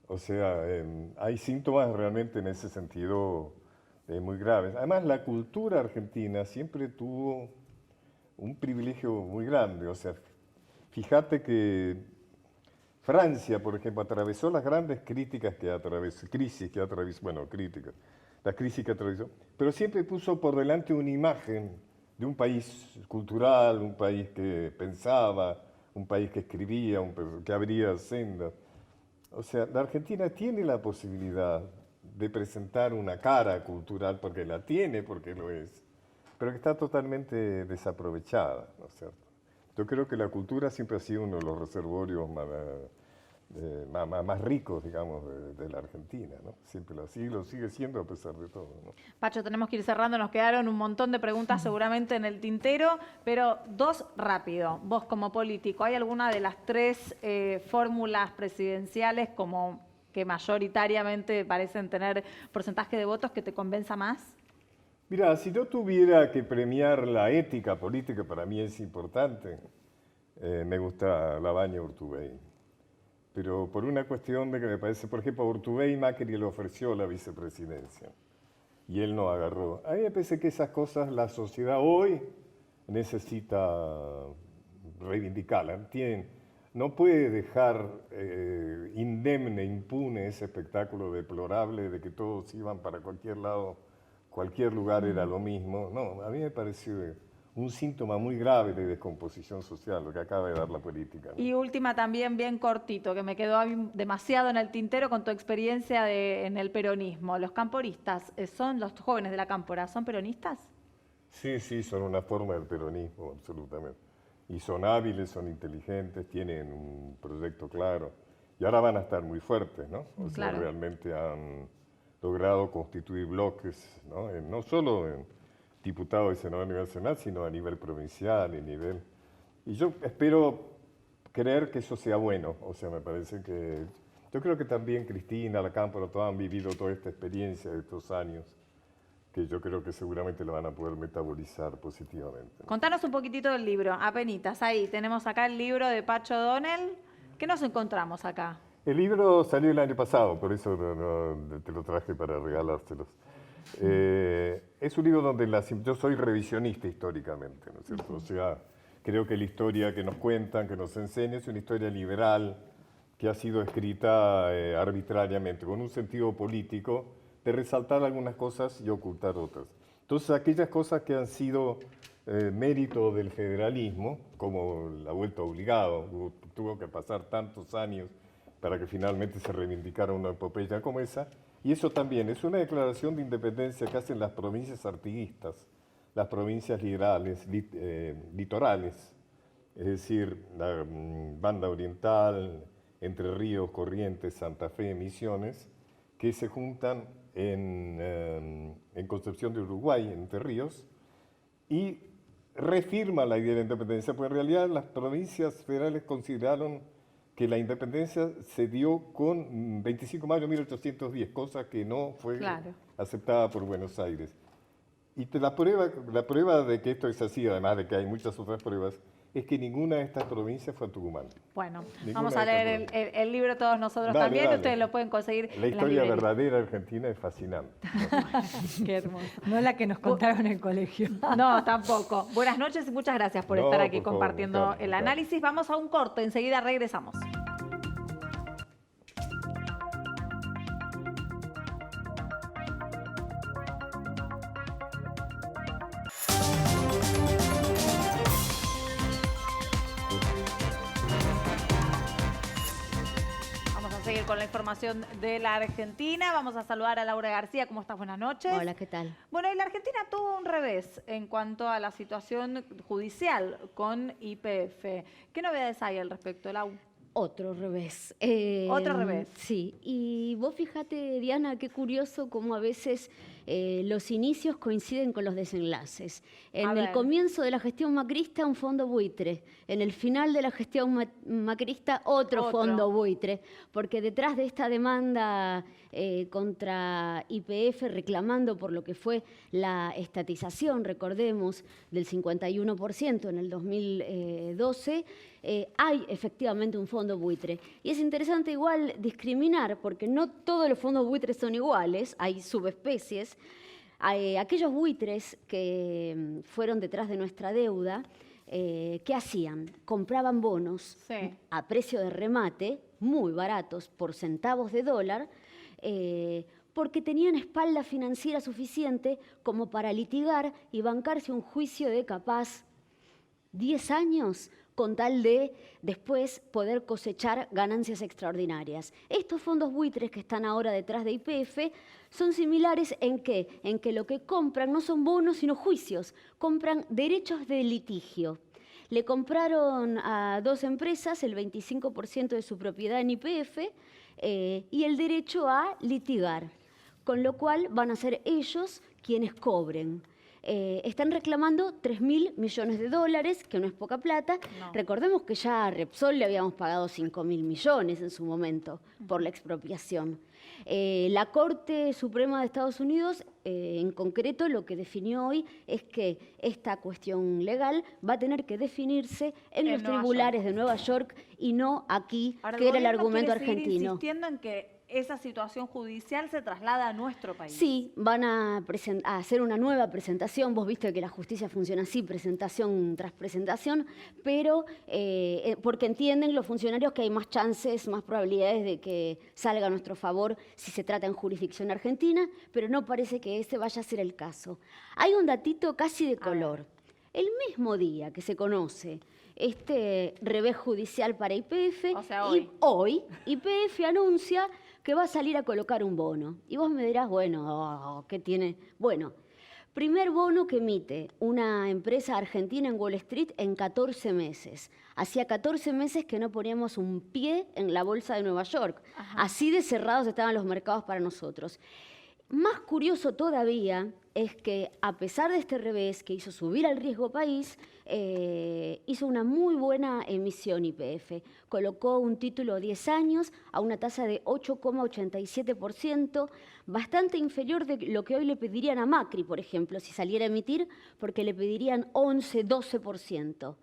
O sea, hay síntomas realmente en ese sentido muy graves. Además, la cultura argentina siempre tuvo un privilegio muy grande. O sea, fíjate que Francia, por ejemplo, atravesó las grandes críticas que atravesó, la crisis que atravesó, pero siempre puso por delante una imagen de un país cultural, un país que pensaba, un país que escribía, que abría sendas. O sea, la Argentina tiene la posibilidad de presentar una cara cultural, porque la tiene, porque lo es, pero que está totalmente desaprovechada, ¿no es cierto? Yo creo que la cultura siempre ha sido uno de los reservorios más ricos, digamos, de la Argentina, ¿no? Siempre lo sigue siendo a pesar de todo, ¿no? Pacho, tenemos que ir cerrando, nos quedaron un montón de preguntas seguramente en el tintero, pero dos rápido. Vos como político, ¿hay alguna de las tres fórmulas presidenciales como que mayoritariamente parecen tener porcentaje de votos que te convenza más? Mira, si yo tuviera que premiar la ética política, para mí es importante, me gusta Labaña Urtubey. Pero por una cuestión de que me parece, por ejemplo, a Urtubey Macri le ofreció la vicepresidencia y él no agarró. A mí me parece que esas cosas la sociedad hoy necesita reivindicarlas. No puede dejar indemne, impune ese espectáculo deplorable de que todos iban para cualquier lado, cualquier lugar era lo mismo. No, a mí me pareció un síntoma muy grave de descomposición social, lo que acaba de dar la política, ¿no? Y última también, bien cortito, que me quedó a mí demasiado en el tintero con tu experiencia en el peronismo. ¿Los camporistas, los jóvenes de la cámpora, son peronistas? Sí, son una forma del peronismo, absolutamente. Y son hábiles, son inteligentes, tienen un proyecto claro. Y ahora van a estar muy fuertes, ¿no? O sea, Claro. realmente han logrado constituir bloques, ¿no? No solo en diputados y senadores a nivel nacional, sino a nivel provincial y yo espero creer que eso sea bueno. O sea, me parece que... Yo creo que también Cristina, la Cámpora, todos han vivido toda esta experiencia de estos años, que yo creo que seguramente lo van a poder metabolizar positivamente, ¿no? Contanos un poquitito del libro, apenitas, ahí tenemos acá el libro de Pacho Donel. ¿Qué nos encontramos acá? El libro salió el año pasado, por eso te lo traje para regalárselos. Es un libro donde yo soy revisionista históricamente, ¿no es cierto? O sea, creo que la historia que nos cuentan, que nos enseñan, es una historia liberal que ha sido escrita arbitrariamente, con un sentido político de resaltar algunas cosas y ocultar otras. Entonces, aquellas cosas que han sido mérito del federalismo, como la vuelta obligado, tuvo que pasar tantos años para que finalmente se reivindicara una epopeya como esa, y eso también es una declaración de independencia que hacen las provincias artiguistas, las provincias litorales, es decir, la Banda Oriental, Entre Ríos, Corrientes, Santa Fe, Misiones, que se juntan en Concepción de Uruguay, en Entre Ríos, y refirma la idea de la independencia, porque en realidad las provincias federales consideraron que la independencia se dio con 25 de mayo de 1810, cosa que no fue aceptada por Buenos Aires. Y la prueba de que esto es así, además de que hay muchas otras pruebas, es que ninguna de estas provincias fue a Tucumán. Bueno, Ninguna vamos a leer el libro todos nosotros también, dale. ustedes lo pueden conseguir La en historia las librerías. verdadera argentina es fascinante. Qué hermoso. No la que nos contaron en el colegio. No, tampoco. Buenas noches y muchas gracias por No, estar aquí por favor, compartiendo me encanta, el me encanta. análisis. Vamos a un corte, enseguida regresamos. Vamos a seguir con la información de la Argentina. Vamos a saludar a Laura García. ¿Cómo estás? Buenas noches. Hola, ¿qué tal? Bueno, y la Argentina tuvo un revés en cuanto a la situación judicial con YPF. ¿Qué novedades hay al respecto, Lau? Otro revés. Otro revés. Sí, y vos fíjate, Diana, qué curioso cómo a veces los inicios coinciden con los desenlaces. En el ver. comienzo de la gestión macrista, un fondo buitre. En el final de la gestión macrista, otro fondo buitre. Porque detrás de esta demanda contra YPF, reclamando por lo que fue la estatización, recordemos, del 51% en el 2012, hay efectivamente un fondo buitre. Y es interesante igual discriminar, porque no todos los fondos buitres son iguales, hay subespecies. aquellos buitres que fueron detrás de nuestra deuda, ¿qué hacían? Compraban bonos a precio de remate, muy baratos, por centavos de dólar, porque tenían espalda financiera suficiente como para litigar y bancarse un juicio de capaz 10 años con tal de después poder cosechar ganancias extraordinarias. Estos fondos buitres que están ahora detrás de YPF son similares ¿en qué? En que lo que compran no son bonos sino juicios, compran derechos de litigio. Le compraron a 2 empresas el 25% de su propiedad en YPF y el derecho a litigar, con lo cual van a ser ellos quienes cobren. Están reclamando 3.000 millones de dólares, que no es poca plata. No. Recordemos que ya a Repsol le habíamos pagado 5.000 millones en su momento por la expropiación. La Corte Suprema de Estados Unidos, en concreto, lo que definió hoy es que esta cuestión legal va a tener que definirse en los tribunales de Nueva York y no aquí, ahora, que era el argumento argentino. Insistiendo en que esa situación judicial se traslada a nuestro país. Sí, van a hacer una nueva presentación. Vos viste que la justicia funciona así, presentación tras presentación, pero porque entienden los funcionarios que hay más chances, más probabilidades de que salga a nuestro favor si se trata en jurisdicción argentina, pero no parece que ese vaya a ser el caso. Hay un datito casi de color. El mismo día que se conoce este revés judicial para YPF, o sea, hoy YPF anuncia que va a salir a colocar un bono. Y vos me dirás, bueno, ¿qué tiene? Bueno, primer bono que emite una empresa argentina en Wall Street en 14 meses. Hacía 14 meses que no poníamos un pie en la bolsa de Nueva York. Ajá. Así de cerrados estaban los mercados para nosotros. Más curioso todavía es que, a pesar de este revés que hizo subir al riesgo país, hizo una muy buena emisión YPF. Colocó un título 10 años a una tasa de 8,87%, bastante inferior de lo que hoy le pedirían a Macri, por ejemplo, si saliera a emitir, porque le pedirían 11, 12%.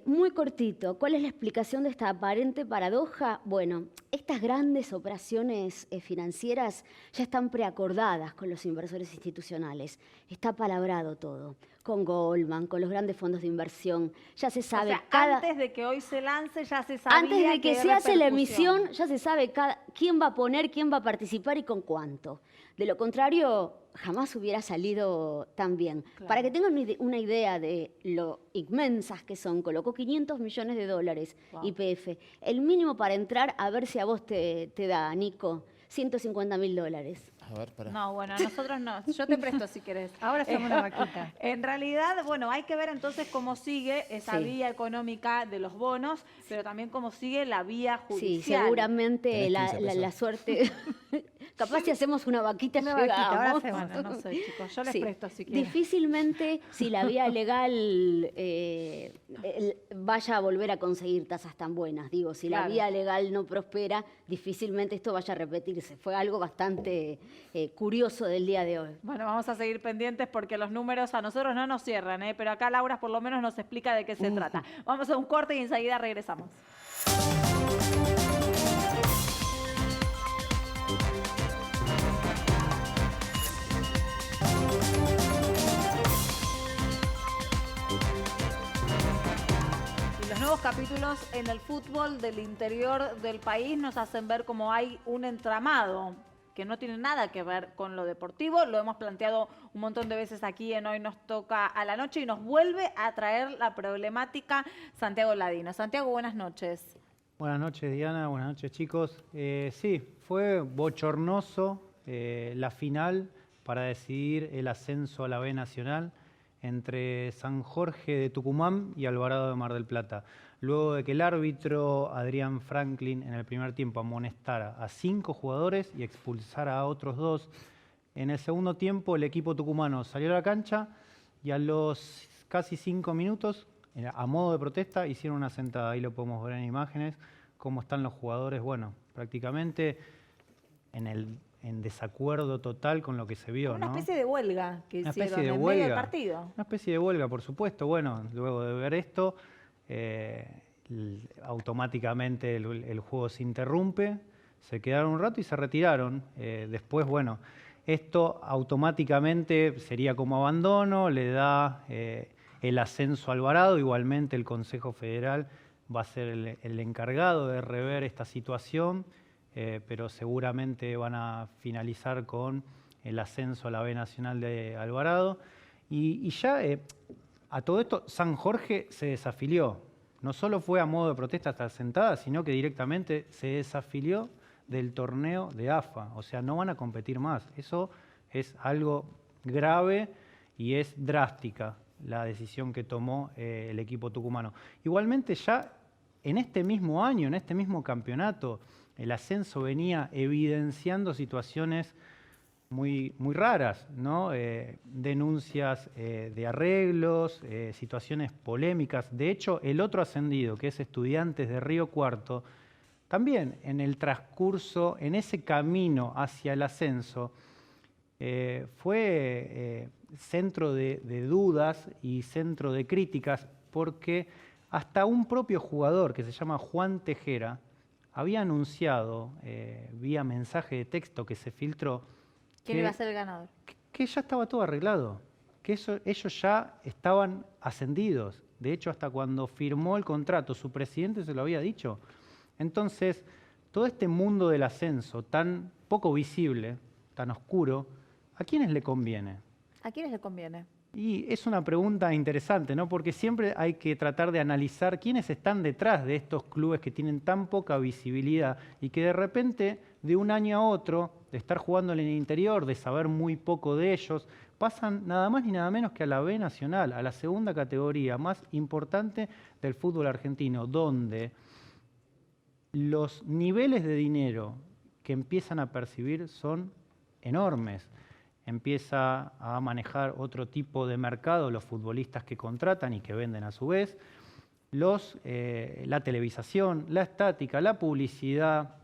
Muy cortito, ¿cuál es la explicación de esta aparente paradoja? Bueno, estas grandes operaciones financieras ya están preacordadas con los inversores institucionales. Está palabrado todo, con Goldman, con los grandes fondos de inversión. Ya se sabe, o sea, antes de que hoy se lance ya se sabía. Antes de que se hace la emisión ya se sabe quién va a poner, quién va a participar y con cuánto. De lo contrario, jamás hubiera salido tan bien. Claro. Para que tengan una idea de lo inmensas que son, colocó 500 millones de dólares YPF. El mínimo para entrar, a ver si a vos te da, Nico, 150.000 dólares. A ver, para. No, bueno, nosotros no. Yo te presto si querés. Ahora hacemos una vaquita. En realidad, bueno, hay que ver entonces cómo sigue esa vía económica de los bonos, pero también cómo sigue la vía judicial. Sí, seguramente la suerte... Capaz si hacemos una vaquita, ahora hacemos. Bueno, no sé, chicos, yo les presto si quieren. Difícilmente, si la vía legal vaya a volver a conseguir tasas tan buenas. Digo, si la vía legal no prospera, difícilmente esto vaya a repetirse. Fue algo bastante curioso del día de hoy. Bueno, vamos a seguir pendientes porque los números a nosotros no nos cierran, pero acá Laura por lo menos nos explica de qué se trata. Vamos a un corte y enseguida regresamos. Nuevos capítulos en el fútbol del interior del país nos hacen ver cómo hay un entramado que no tiene nada que ver con lo deportivo. Lo hemos planteado un montón de veces aquí en Hoy Nos Toca a la Noche y nos vuelve a traer la problemática Santiago Ladino. Santiago, buenas noches. Buenas noches, Diana. Buenas noches, chicos. Sí, fue bochornoso la final para decidir el ascenso a la B Nacional entre San Jorge de Tucumán y Alvarado de Mar del Plata, luego de que el árbitro Adrián Franklin en el primer tiempo amonestara a 5 jugadores y expulsara a otros 2. En el segundo tiempo el equipo tucumano salió a la cancha y a los casi 5 minutos, a modo de protesta, hicieron una sentada. Ahí lo podemos ver en imágenes, cómo están los jugadores, bueno, prácticamente en desacuerdo total con lo que se vio, una ¿no? especie de huelga que una hicieron especie de en huelga, medio del partido. Una especie de huelga, por supuesto. Bueno, luego de ver esto, automáticamente el juego se interrumpe, se quedaron un rato y se retiraron. Después, bueno, esto automáticamente sería como abandono, le da el ascenso a Alvarado. Igualmente el Consejo Federal va a ser el encargado de rever esta situación, pero seguramente van a finalizar con el ascenso a la B Nacional de Alvarado. Y ya a todo esto, San Jorge se desafilió. No solo fue a modo de protesta hasta sentada, sino que directamente se desafilió del torneo de AFA. O sea, no van a competir más. Eso es algo grave y es drástica la decisión que tomó el equipo tucumano. Igualmente ya en este mismo año, en este mismo campeonato, el ascenso venía evidenciando situaciones muy raras, ¿no? Denuncias de arreglos, situaciones polémicas. De hecho, el otro ascendido, que es Estudiantes de Río Cuarto, también en el transcurso, en ese camino hacia el ascenso, fue centro de dudas y centro de críticas, porque hasta un propio jugador que se llama Juan Tejera había anunciado vía mensaje de texto que se filtró ¿Quién iba a ser el ganador? que ya estaba todo arreglado, que ellos ya estaban ascendidos. De hecho, hasta cuando firmó el contrato, su presidente se lo había dicho. Entonces, todo este mundo del ascenso tan poco visible, tan oscuro, ¿a quiénes le conviene? ¿A quiénes le conviene? Y es una pregunta interesante, ¿no? Porque siempre hay que tratar de analizar quiénes están detrás de estos clubes que tienen tan poca visibilidad y que de repente, de un año a otro, de estar jugando en el interior, de saber muy poco de ellos, pasan nada más ni nada menos que a la B Nacional, a la segunda categoría más importante del fútbol argentino, donde los niveles de dinero que empiezan a percibir son enormes. Empieza a manejar otro tipo de mercado los futbolistas que contratan y que venden a su vez, la televisación, la estática, la publicidad.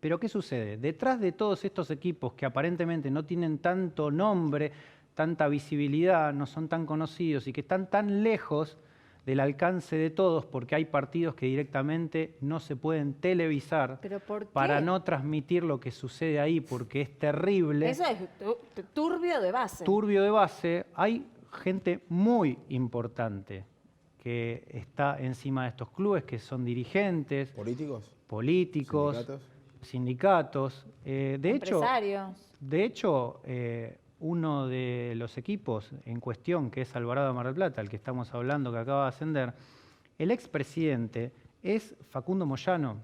Pero ¿qué sucede? Detrás de todos estos equipos que aparentemente no tienen tanto nombre, tanta visibilidad, no son tan conocidos y que están tan lejos del alcance de todos, porque hay partidos que directamente no se pueden televisar ¿Pero por qué? para no transmitir lo que sucede ahí, porque es terrible. Eso es turbio de base. Turbio de base. Hay gente muy importante que está encima de estos clubes, que son dirigentes, ¿Políticos? políticos, ¿Sindicatos? Empresarios. De hecho, uno de los equipos en cuestión, que es Alvarado de Mar del Plata, el que estamos hablando, que acaba de ascender, el expresidente es Facundo Moyano.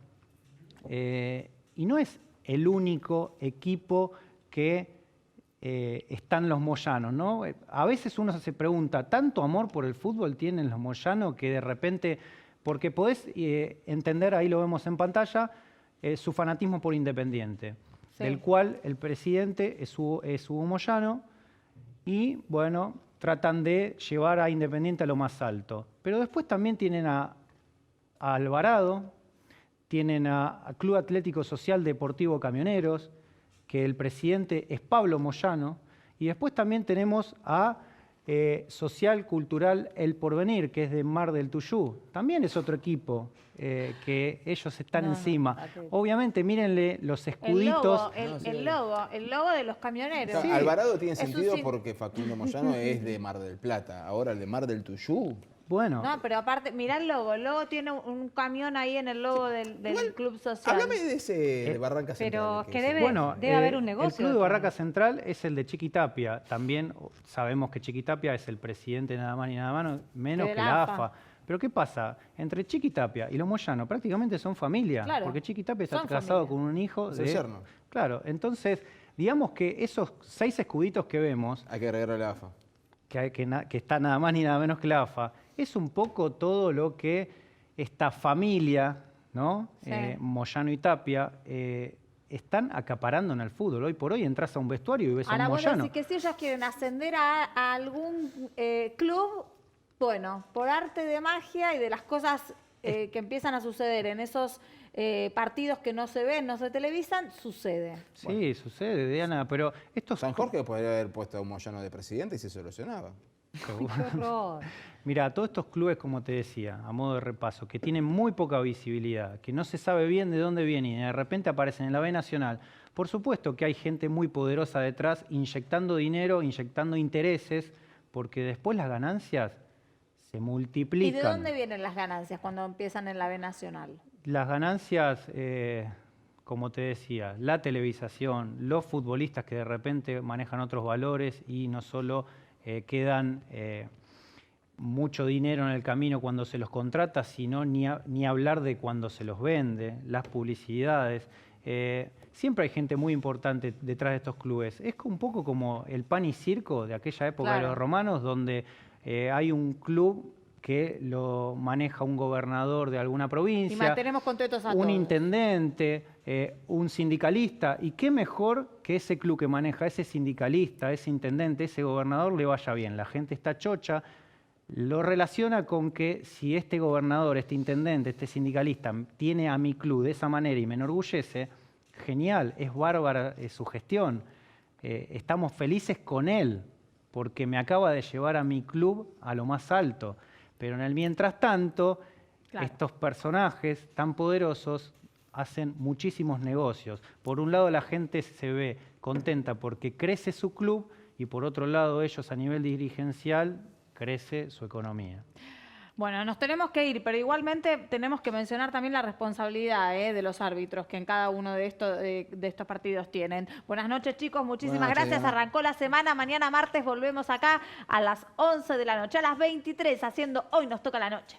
Y no es el único equipo que están los Moyanos, ¿no? A veces uno se pregunta, ¿tanto amor por el fútbol tienen los Moyanos que de repente, porque podés entender, ahí lo vemos en pantalla, su fanatismo por Independiente, sí, del cual el presidente es Hugo Moyano, y bueno, tratan de llevar a Independiente a lo más alto. Pero después también tienen a Alvarado, tienen a Club Atlético Social Deportivo Camioneros, que el presidente es Pablo Moyano, y después también tenemos a Social Cultural El Porvenir, que es de Mar del Tuyú. También es otro equipo que ellos están encima. Obviamente, mírenle los escuditos. El logo de los camioneros. Sí. Alvarado tiene sentido porque Facundo Moyano es de Mar del Plata. Ahora el de Mar del Tuyú. Bueno. No, pero aparte, mirá el logo. El logo tiene un camión ahí en el logo del club social. Háblame de ese de Barranca Central. Pero que debe haber un negocio. El club de Barranca Central es el de Chiquitapia. También sabemos que Chiquitapia es el presidente nada más ni nada menos que la AFA. Pero ¿qué pasa? Entre Chiquitapia y los Moyano prácticamente son familia. Claro, porque Chiquitapia está son casado familia. con un hijo Es el yerno. Claro, entonces, digamos que esos 6 escuditos que vemos, Hay que agregarle a la AFA. que está nada más ni nada menos que la AFA, es un poco todo lo que esta familia, ¿no? Sí. Moyano y Tapia, están acaparando en el fútbol. Hoy por hoy entras a un vestuario y ves a un Moyano. Así que si ellos quieren ascender a algún club, bueno, por arte de magia y de las cosas que empiezan a suceder en esos partidos que no se ven, no se televisan, sucede. Sí, Bueno. sucede, Diana, pero esto San Jorge podría haber puesto a un Moyano de presidente y se solucionaba. Ay, qué horror. Mira, todos estos clubes, como te decía, a modo de repaso, que tienen muy poca visibilidad, que no se sabe bien de dónde vienen y de repente aparecen en la B Nacional, por supuesto que hay gente muy poderosa detrás inyectando dinero, inyectando intereses, porque después las ganancias se multiplican. ¿Y de dónde vienen las ganancias cuando empiezan en la B Nacional? Las ganancias, como te decía, la televisación, los futbolistas que de repente manejan otros valores y no solo quedan mucho dinero en el camino cuando se los contrata, sino ni hablar de cuando se los vende, las publicidades. Siempre hay gente muy importante detrás de estos clubes. Es un poco como el pan y circo de aquella época de los romanos, donde hay un club que lo maneja un gobernador de alguna provincia, Y mantenemos contentos a un todos. intendente, un sindicalista. Y qué mejor que ese club que maneja ese sindicalista, ese intendente, ese gobernador le vaya bien. La gente está chocha, lo relaciona con que si este gobernador, este intendente, este sindicalista tiene a mi club de esa manera y me enorgullece, genial, es bárbara su gestión. Estamos felices con él porque me acaba de llevar a mi club a lo más alto. Pero en el mientras tanto, estos personajes tan poderosos hacen muchísimos negocios. Por un lado, la gente se ve contenta porque crece su club y por otro lado, ellos a nivel dirigencial crece su economía. Bueno, nos tenemos que ir, pero igualmente tenemos que mencionar también la responsabilidad de los árbitros que en cada uno de estos partidos tienen. Buenas noches, chicos. Muchísimas Buenas noches, gracias. Diana. Arrancó la semana. Mañana martes volvemos acá a las 11 de la noche, a las 23, haciendo Hoy Nos Toca la Noche.